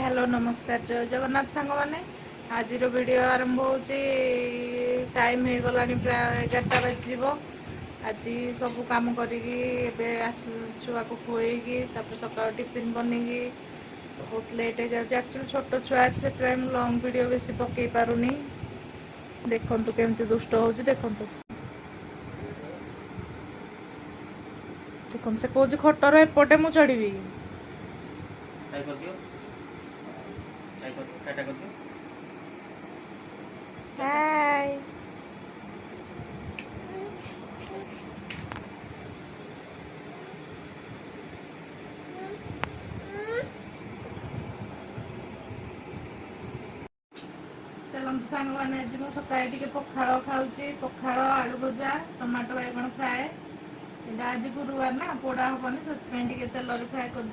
Hello नमस्कार जय जगन्नाथ सांग मैंने आज वीडियो आरंभ हो टाइम हो गला प्राय 11टा बज आज सब कम करी छुआ को खुएगी सका टिफिन बनईकी बहुत लेट हो जाए एक्चुअली छोट छुआ से लंग वीडियो बेस पकई पारुनी देखु केमती दुष्ट हो देखु देखो से कौन खटर एपटे मु चढ़ी हाय चलते सांग मैंने आज मुझे सकाଳେ टे पखाड़ खाऊँ पखाड़ आलू भजा टमाटो बैगण फ्राए यहाँ आज गुरुवार ना पोड़ा हेनी से तेल फ्राए कर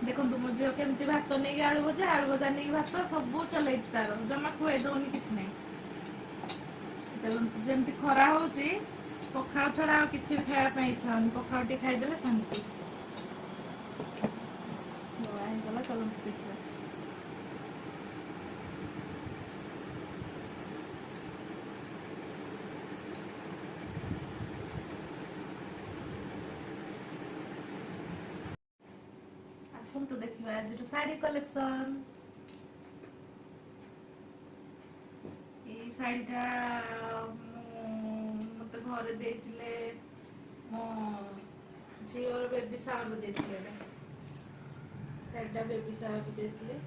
देखो मो झील केमती भात नहीं आलू भजा नहीं भात सब चल तार जमा खुए दौनी कि जमी खरा हो पखाड़ छड़ा किसी भी खायापी इच्छा होनी पखाड़ टे खाईदे शांति गला चलते देखा आसतु देखा आज शाढ़ी कलेक्शन ये शाढ़ीटा मत घर देते मो झीवर बेबी सावर देते शाढ़ीटा बेबी सावर देते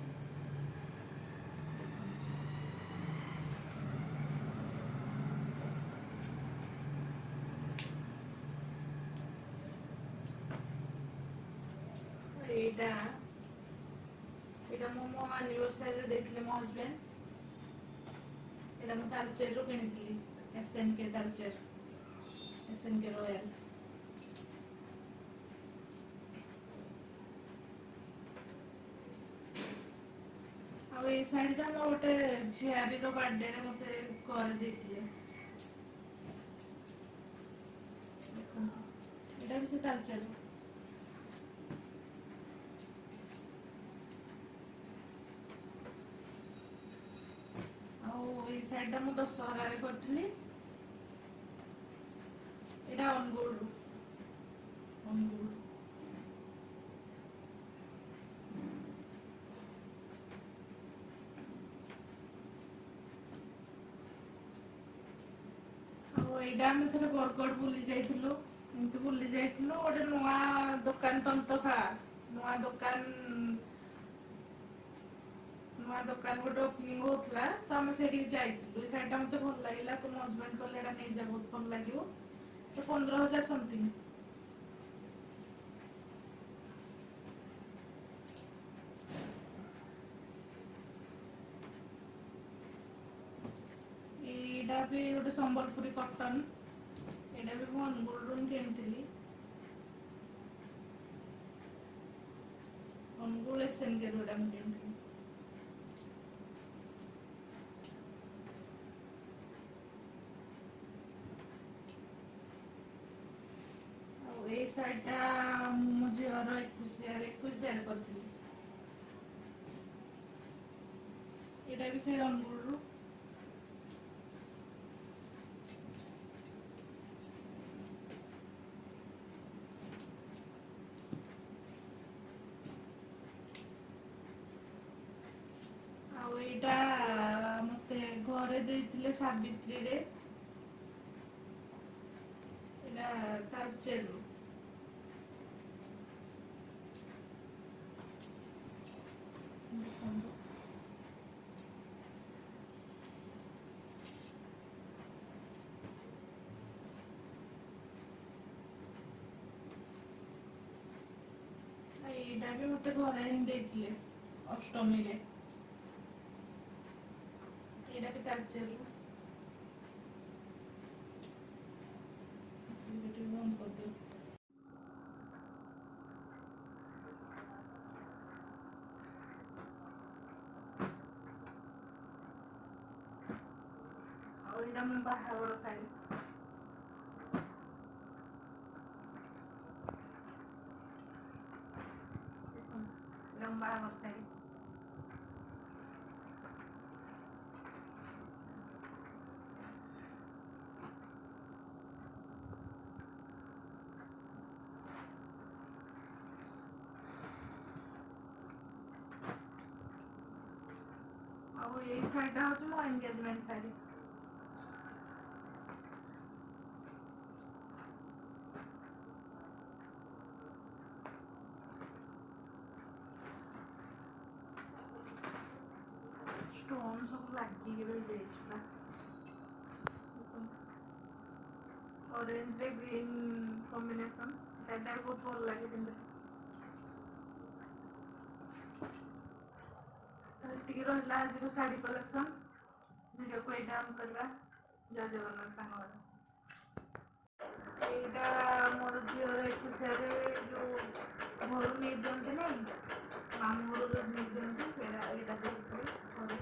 यहाँ मो एनिवर्सरी देखले मो हजबैंड यहाँ तालचेर रू किनी SNK तालचेर SNK रॉयल आ शाढ़ीटा मो गोटे झियारी बर्थडे मत कर भी से तालचेर शाढ़ीटा मुझे दशहर करी यहाँ अनुगुल यहाँ आम थे बरगढ़ बुली जाइलु एमती बुली जाइलु गोटे नुआ दुकान तंतशाला नुआ दुकान गोटे ओपनिंग होता तो आम से जाइलु शाढ़ीटा मत भल लगे तो मो हजबैंड कहले नहीं जा बहुत भल लगे 15,000 समथिंग यहाँ भी गोटे संबलपुरी कटन यहाँ भी मुझे अनुगुल किनी अनुगुल SNK जोड़ा किनी ये शाढ़ीटा मो झीवर 21 करी यहाँ भी से अनुगुल यहाँ मत घरे देते सावित्री रे तालचेर यहाँ भी मत घर ही देते अष्टमी रे यहाँ भी तालचेर बंद कर दो और यहाँ बाहर शाढ़ी लंबा साड़ी ଆଉ ଏଇ ଶାଢ଼ୀଟା ହଉଛି ମୋ ଏନଗେଜମେଣ୍ଟ ଶାଢ଼ୀ। स्टोन सब लागिक रही पूरा ऑरेंज रे ग्रीन कॉम्बिनेशन ଶାଢ଼ୀଟା बहुत भल लगे ଟିକେ ରହିଲା ଆଜିର ଶାଢ଼ୀ କଲେକ୍ସନ ଭିଡ଼ିଓକୁ ଏଇଟା ଆମେ କରିବା। ଜୟ ଜଗନ୍ନାଥ ସାଙ୍ଗମାନେ। ଏଇଟା ମୋର ଝିଅର ଏକୁଶିଆରେ ଯୋଉ ଘରୁ ନେଇ ଦିଅନ୍ତି ନାଇଁ ମାମୁଁ ଘରୁ ଯୋଉ ନେଇ ଦିଅନ୍ତି ସେଇଟା ଏଇଟା ଦେଇଥିଲି ଘରେ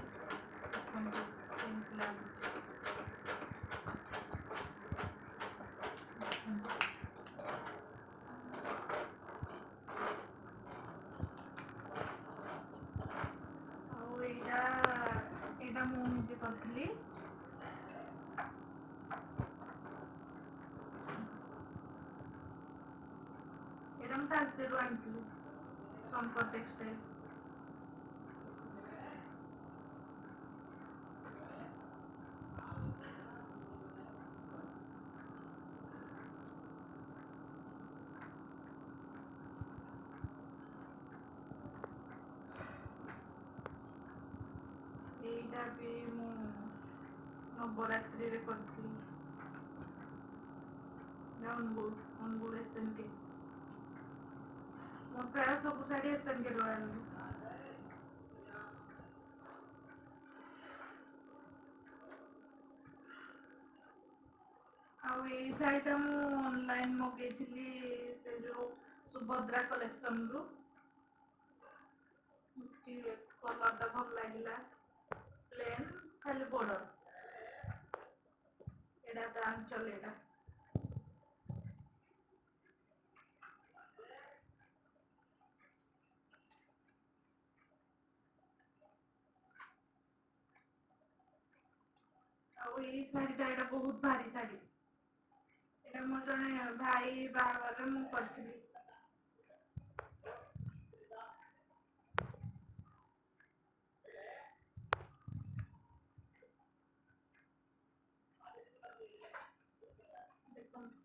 କେମିତି ଲାଗୁଛି। ଆଉ ଏଇଟା ମୁଁ ନିଜେ କରିଥିଲି। ଏଇଟା ମୁଁ ତାଳଚେରରୁ ଆଣିଥିଲି ସମ୍ପଦ ଟେକ୍ସଟାଇଲ। ଏଇଟା ବି ମୁଁ ନବରାତ୍ରିରେ କରିଥିଲି। ଅନୁଗୁଳ ଏସଏନକେ ମୋ ପ୍ରାୟ ସବୁ ଶାଢ଼ୀ ଏସଏନକେରୁ ଆଣିଲି। ଆଉ ଏଇ ଶାଢ଼ୀଟା ମୁଁ ଅନଲାଇନ ମଗେଇଥିଲି ସେ ଯୋଉ ସୁଭଦ୍ରା କଲେକ୍ସନରୁ। କଲରଟା ଭଲ ଲାଗିଲା ପ୍ଲେନ୍ ଖାଲି ବର୍ଡର ଏଇଟା ତା ଆଞ୍ଚଲ ଏଇଟା। ଆଉ ଏଇ ଶାଢ଼ୀଟା ଏଇଟା ବହୁତ ଭାରି ଶାଢ଼ୀ। ଏଇଟା ମୋର ଜଣେ ଭାଇ ବାହାଘରରେ ମୁଁ କରିଥିଲି। ଦେଖନ୍ତୁ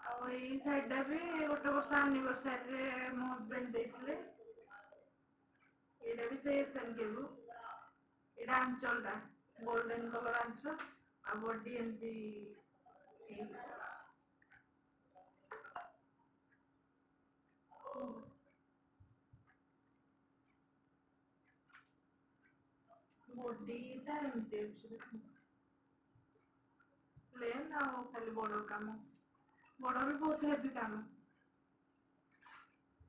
ଆଉ ଏଇ ଶାଢ଼ୀଟା ବି ଗୋଟେ ବର୍ଷ ଆନିଭର୍ସାରୀରେ ମୋ ହଜବେଣ୍ଡ ଦେଇଥିଲେ। ଏଇଟା ବି ସେ ଏସଏନକେରୁ। ଏଇଟା ଆଞ୍ଚଲଟା ଗୋଲ୍ଡେନ କଲର ଆଞ୍ଚଲ ଆଉ ବଡି ଏମିତି ବଡିଟା ଏମିତି ଅଛି ଦେଖନ୍ତୁ ପ୍ଲେନ୍ ଆଉ ଖାଲି ବର୍ଡର କାମ। ବର୍ଡର ବି ବହୁତ ହେଭି କାମ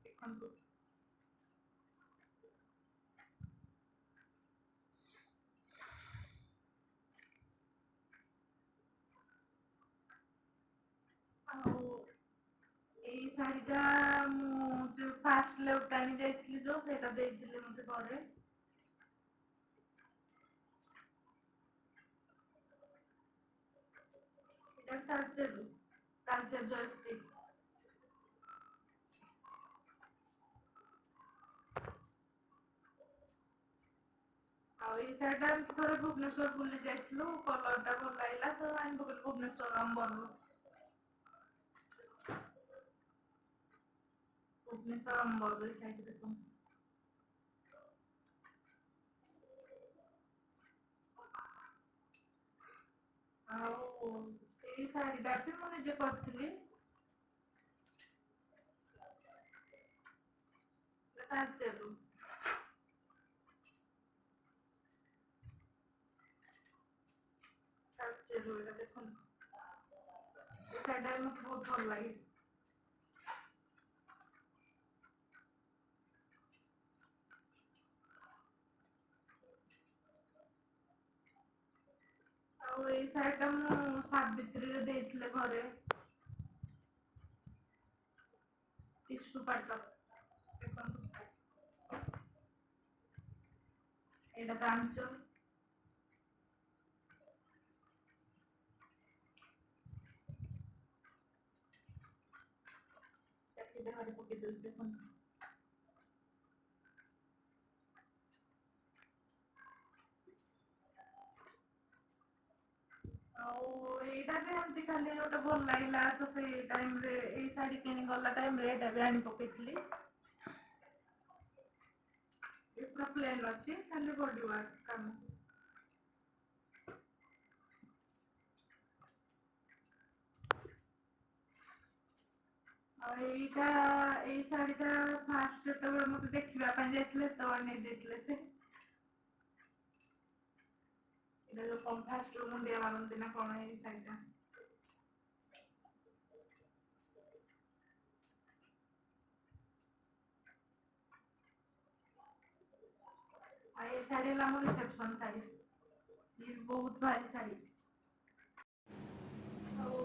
ଦେଖନ୍ତୁ। ଆଉ ଏଇ ଶାଢ଼ୀଟା ମୁଁ ଯୋଉ ଫାଷ୍ଟ ଲେଉଟ ଆଣି ଯାଇଥିଲି ଯୋଉ ସେଇଟା ଦେଇଥିଲେ ମତେ ଘରେ। ଏଇଟା ତାଳଚେର ଜୟଶ୍ରୀ। ଆଉ ଏଇ ଶାଢ଼ୀଟା ଥରେ ଭୁବନେଶ୍ୱର ବୁଲି ଯାଇଥିଲୁ କଲରଟା ଭଲ ଲାଗିଲା ତ ଆଣି ପକେଇଲୁ ଭୁବନେଶ୍ୱର ଅମ୍ବରରୁ। ଭୁବନେଶ୍ୱର ଅମ୍ବରରୁ ଏଇ ଶାଢ଼ୀ ଦେଖନ୍ତୁ। ଆଉ ଏଇ ଶାଢ଼ୀଟା ବି ମୁଁ ନିଜେ କରିଥିଲି। ତାଳଚେରରୁ ଏଇଟା ଦେଖନ୍ତୁ ଏ ଶାଢ଼ୀଟା ବି ମତେ ବହୁତ ଭଲ ଲାଗେ। ଆଉ ଏଇ ଶାଢୀଟା ମୁଁ ସାବିତ୍ରୀରେ ଦେଇଥିଲେ ଘରେ, ଟିସୁ ପାଟ ଦେଖନ୍ତୁ, ଏଇଟା ପାଞ୍ଚ, ଘରେ ପକେଇ ଦଉଛି ଦେଖନ୍ତୁ। ଆଉ ଏଇଟା ବି ଏମିତି ଖାଲି ଗୋଟେ ଭଲ ଲାଗିଲା ତ ସେଇ ଟାଇମରେ ଏଇ ଶାଢୀ କିଣି ଗଲା ଟାଇମରେ ଏଇଟା ବି ଆଣି ପକେଇଥିଲି। ପୁରା ପ୍ଲେନ ଅଛି, ଖାଲି ବଡି ୱାର୍କ କାମ। ଆଉ ଏଇ ଶାଢୀଟା ଫାଷ୍ଟ ଯେତେବେଳେ ମତେ ଦେଖିବା ପାଇଁ ଯାଇଥିଲେ ସେତେବେଳେ ନେଇ ଦେଇଥିଲେ ସେ। ଏଇଟା ଯୋଉ କମ୍ଫାଷ୍ଟରୁ ମୁଣ୍ଡିଆ ମାରନ୍ତି ନା କଣ ଏଇ ଶାଢୀଟା। ଆଉ ଏଇ ଶାଢୀ ହେଲା ମୋ ରିସେପସନ ଶାଢୀ, ଇଏ ବହୁତ ଭାରି ଶାଢୀ। ଆଉ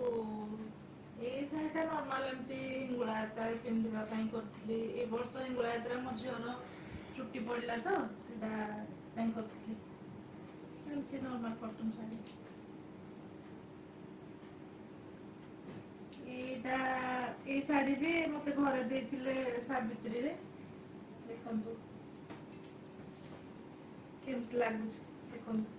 ଏଇ ଶାଢୀଟା ନର୍ମାଲ ଏମିତି ହିଙ୍ଗୁଳା ଯାତ୍ରାରେ ପିନ୍ଧିବା ପାଇଁ କରିଥିଲି। ଏ ବର୍ଷ ହିଙ୍ଗୁଳା ଯାତ୍ରା ମୋ ଝିଅର ଚୁଟି ପଡିଲା ତ ସେଇଟା ପାଇଁ କରିଥିଲି। ଏମିତି ନର୍ମାଲ କଟନ ଶାଢୀ। ଏଇଟା ଏଇ ଶାଢୀ ବି ମତେ ଘରେ ଦେଇଥିଲେ ସାବିତ୍ରୀରେ, ଦେଖନ୍ତୁ କେମିତି ଲାଗୁଛି ଦେଖନ୍ତୁ।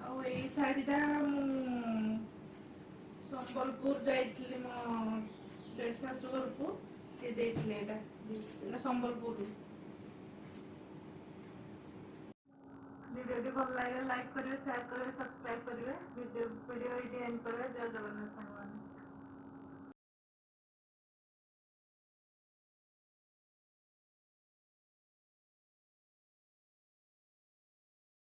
ଆଉ ଏଇ ଶାଢୀଟା ମୁଁ ସମ୍ବଲପୁର ଯାଇଥିଲି ମୋ ଶାଶୁ ଘରକୁ, ସିଏ ଦେଇଥିଲେ ଏଇଟା ସମ୍ବଲପୁରରୁ। ଭିଡ଼ିଓଟି ଭଲ ଲାଗିଲେ ଲାଇକ୍ କରିବେ, ସେୟାର କରିବେ, ସବସ୍କ୍ରାଇବ କରିବେ। ଭିଡ଼ିଓ ଏଇଠି ଏଣ୍ଡ କରିବେ। ଜୟ ଜଗନ୍ନାଥ।